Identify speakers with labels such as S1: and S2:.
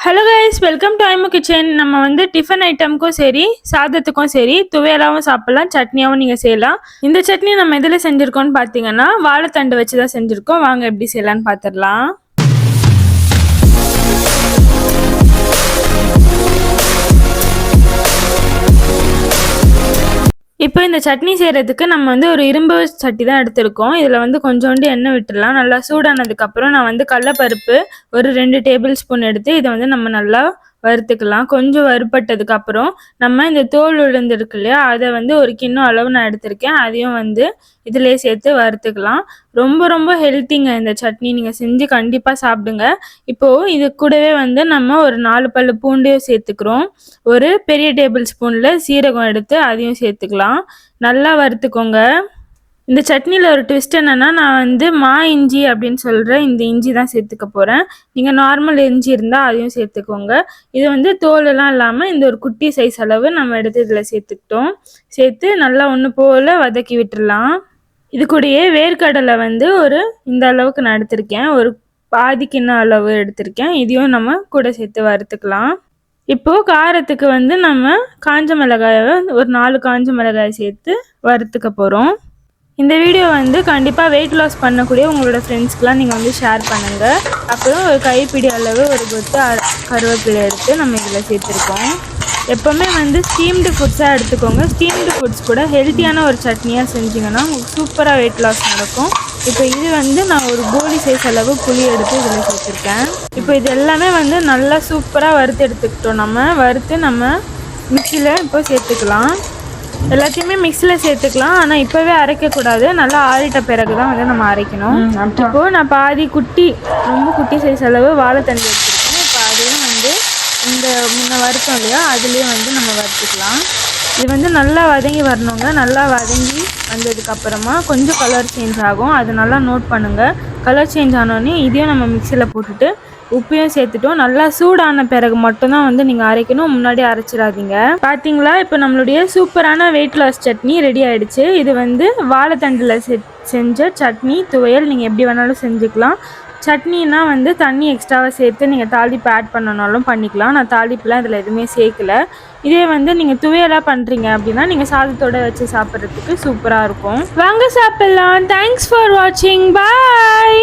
S1: Hello guys, welcome to ஐமு kitchen. நம்ம வந்து டிஃபன் ஐட்டமுக்கும் சரி, சாதத்துக்கும் சரி, துவையலாகவும் சாப்பிடலாம், சட்னியாகவும் நீங்கள் செய்யலாம். இந்த சட்னி நம்ம எதில் செஞ்சுருக்கோம்னு பார்த்தீங்கன்னா வாழைத்தண்டு வச்சு தான் செஞ்சுருக்கோம். வாங்க எப்படி செய்யலான்னு பார்த்துடலாம். இப்போ இந்த சட்னி செய்கிறதுக்கு நம்ம வந்து ஒரு இரும்பு சட்டி தான் எடுத்திருக்கோம். இதில் வந்து கொஞ்சோண்டு எண்ணெய் விட்டுடலாம். நல்லா சூடானதுக்கப்புறம் நான் வந்து கடலைப்பருப்பு ஒரு 2 டேபிள் ஸ்பூன் எடுத்து இதை வந்து நம்ம நல்லா வறுத்துக்கலாம். கொஞ்சம் வறுபட்டதுக்கு அப்புறம் நம்ம இந்த தோல் உளுந்து இருக்கு இல்லையா, அதை வந்து ஒரு கிண்ணம் அளவு நான் எடுத்திருக்கேன். அதையும் வந்து இதிலே சேர்த்து வறுத்துக்கலாம். ரொம்ப ரொம்ப ஹெல்த்திங்க இந்த சட்னி. நீங்கள் செஞ்சு கண்டிப்பாக சாப்பிடுங்க. இப்போது இது கூடவே வந்து நம்ம ஒரு 4 பல்லு பூண்டையும் சேர்த்துக்கிறோம். ஒரு பெரிய டேபிள் ஸ்பூனில் சீரகம் எடுத்து அதையும் சேர்த்துக்கலாம். நல்லா வறுத்துக்கோங்க. இந்த சட்னியில் ஒரு ட்விஸ்ட் என்னென்னா, நான் வந்து இஞ்சி அப்படின்னு சொல்கிறேன் இந்த இஞ்சி தான் சேர்த்துக்க போகிறேன். நீங்கள் நார்மல் இஞ்சி இருந்தால் அதையும் சேர்த்துக்கோங்க. இது வந்து தோலெல்லாம் இல்லாமல் இந்த ஒரு குட்டி சைஸ் அளவு நம்ம எடுத்து இதில் சேர்த்துக்கிட்டோம். சேர்த்து நல்லா ஒன்று போல் வதக்கி விட்டுடலாம். இது கூடயே வேர்க்கடலை வந்து இந்த அளவுக்கு நான் எடுத்திருக்கேன். ஒரு பாதி கிண்ண அளவு எடுத்திருக்கேன். இதையும் நம்ம கூட சேர்த்து வறுத்துக்கலாம். இப்போது காரத்துக்கு வந்து நம்ம காஞ்ச மிளகாயை ஒரு 4 காஞ்ச மிளகாயை சேர்த்து வறுத்துக்க போகிறோம். இந்த வீடியோ வந்து கண்டிப்பாக வெயிட் லாஸ் பண்ணக்கூடிய உங்களோட ஃப்ரெண்ட்ஸ்க்கெலாம் நீங்கள் வந்து ஷேர் பண்ணுங்கள். அப்புறம் ஒரு கைப்பிடி அளவு ஒரு கொத்து கருவேப்பிலை எடுத்து நம்ம இதில் சேர்த்துருக்கோம். எப்போவுமே வந்து ஸ்டீம்டு ஃபுட்ஸாக எடுத்துக்கோங்க. ஸ்டீம்டு ஃபுட்ஸ் கூட ஹெல்த்தியான ஒரு சட்னியாக செஞ்சிங்கன்னா உங்களுக்கு சூப்பராக வெயிட் லாஸ் நடக்கும். இப்போ இது வந்து நான் ஒரு கோலி சைஸ் அளவு புளி எடுத்து இதில் சேர்த்துருக்கேன். இப்போ இது எல்லாமே வந்து நல்லா சூப்பராக வறுத்து எடுத்துக்கிட்டோம். நம்ம மிக்சியில் இப்போ சேர்த்துக்கலாம். எல்லாத்தையுமே மிக்சியில் சேர்த்துக்கலாம். ஆனால் இப்போவே அரைக்கக்கூடாது. நல்லா ஆறிட்ட பிறகு தான் வந்து நம்ம அரைக்கணும். இப்போது நான் பாதி ரொம்ப குட்டி சைஸ் அளவு வாழைத்தண்டு எடுத்துருக்கேன். இப்போ அதையும் வந்து இந்த முன்ன வறுத்தோம் இல்லையா, அதுலேயும் வந்து நம்ம வறுத்துக்கலாம். இது வந்து நல்லா வதங்கி வரணுங்க. நல்லா வதங்கி வந்ததுக்கப்புறமா கொஞ்சம் கலர் சேஞ்ச் ஆகும். அது நல்லா நோட் பண்ணுங்கள். கலர் சேஞ்ச் ஆனோடனே இதையும் நம்ம மிக்சியில் போட்டுட்டு உப்பையும் சேர்த்துட்டோம். நல்லா சூடான பிறகு மட்டும்தான் வந்து நீங்கள் அரைக்கணும். முன்னாடி அரைச்சிடாதீங்க. பார்த்தீங்களா, இப்போ நம்மளுடைய சூப்பரான வெயிட் லாஸ் சட்னி ரெடி ஆகிடுச்சு. இது வந்து வாழைத்தண்டில் செஞ்ச சட்னி துவையல். நீங்கள் எப்படி வேணாலும் செஞ்சுக்கலாம். சட்னின்னா வந்து தண்ணி எக்ஸ்ட்ராவாக சேர்த்து நீங்கள் தாளிப்பு ஆட் பண்ணனாலும் பண்ணிக்கலாம். நான் தாளிப்புலாம் இதில் எதுவுமே சேர்க்கல. இதே வந்து நீங்கள் துவையலாக பண்ணுறீங்க அப்படின்னா நீங்கள் சாதத்தோடு வச்சு சாப்பிட்றதுக்கு சூப்பராக இருக்கும். வாங்க சாப்பிட்லாம். தேங்க்ஸ் ஃபார் வாட்சிங். பாய்.